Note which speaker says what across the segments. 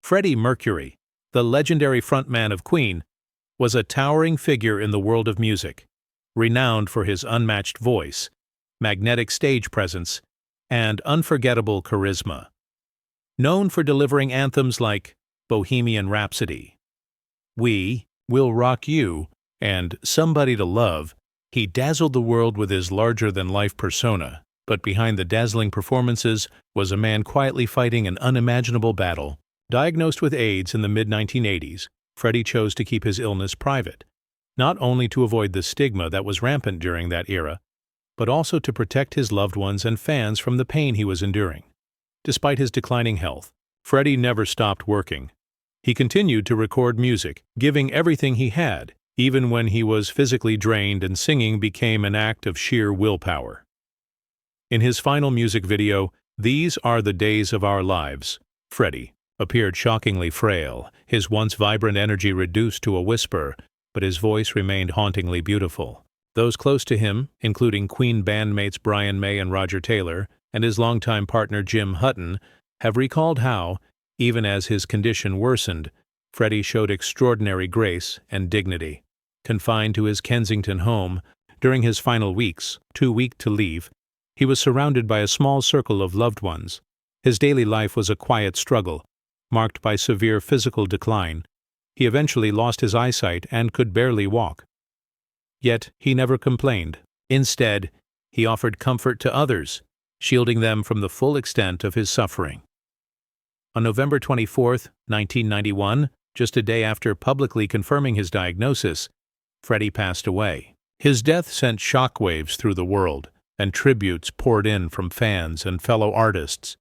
Speaker 1: Freddie Mercury, the legendary frontman of Queen, was a towering figure in the world of music, renowned for his unmatched voice, magnetic stage presence, and unforgettable charisma. Known for delivering anthems like Bohemian Rhapsody, We Will Rock You, and Somebody to Love, he dazzled the world with his larger-than-life persona, but behind the dazzling performances was a man quietly fighting an unimaginable battle. Diagnosed with AIDS in the mid-1980s, Freddie chose to keep his illness private, not only to avoid the stigma that was rampant during that era, but also to protect his loved ones and fans from the pain he was enduring. Despite his declining health, Freddie never stopped working. He continued to record music, giving everything he had, even when he was physically drained and singing became an act of sheer willpower. In his final music video, These Are the Days of Our Lives, Freddie appeared shockingly frail, his once vibrant energy reduced to a whisper, but his voice remained hauntingly beautiful. Those close to him, including Queen bandmates Brian May and Roger Taylor, and his longtime partner Jim Hutton, have recalled how, even as his condition worsened, Freddie showed extraordinary grace and dignity. Confined to his Kensington home, during his final weeks, too weak to leave, he was surrounded by a small circle of loved ones. His daily life was a quiet struggle, marked by severe physical decline. He eventually lost his eyesight and could barely walk. Yet he never complained. Instead, he offered comfort to others, shielding them from the full extent of his suffering. On November 24, 1991, just a day after publicly confirming his diagnosis, Freddie passed away. His death sent shockwaves through the world, and tributes poured in from fans and fellow artists,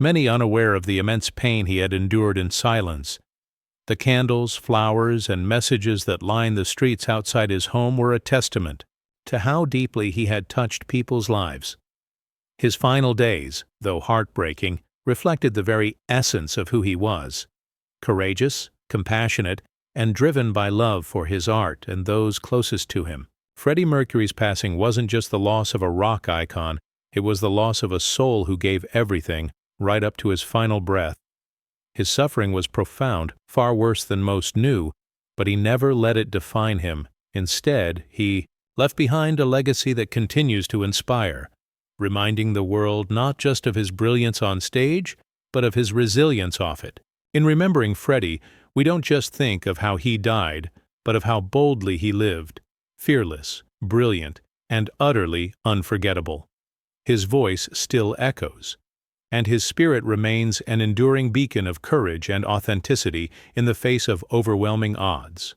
Speaker 1: many unaware of the immense pain he had endured in silence. The candles, flowers, and messages that lined the streets outside his home were a testament to how deeply he had touched people's lives. His final days, though heartbreaking, reflected the very essence of who he was: courageous, compassionate, and driven by love for his art and those closest to him. Freddie Mercury's passing wasn't just the loss of a rock icon, it was the loss of a soul who gave everything, right up to his final breath. His suffering was profound, far worse than most knew, but he never let it define him. Instead, he left behind a legacy that continues to inspire, reminding the world not just of his brilliance on stage, but of his resilience off it. In remembering Freddie, we don't just think of how he died, but of how boldly he lived, fearless, brilliant, and utterly unforgettable. His voice still echoes, and his spirit remains an enduring beacon of courage and authenticity in the face of overwhelming odds.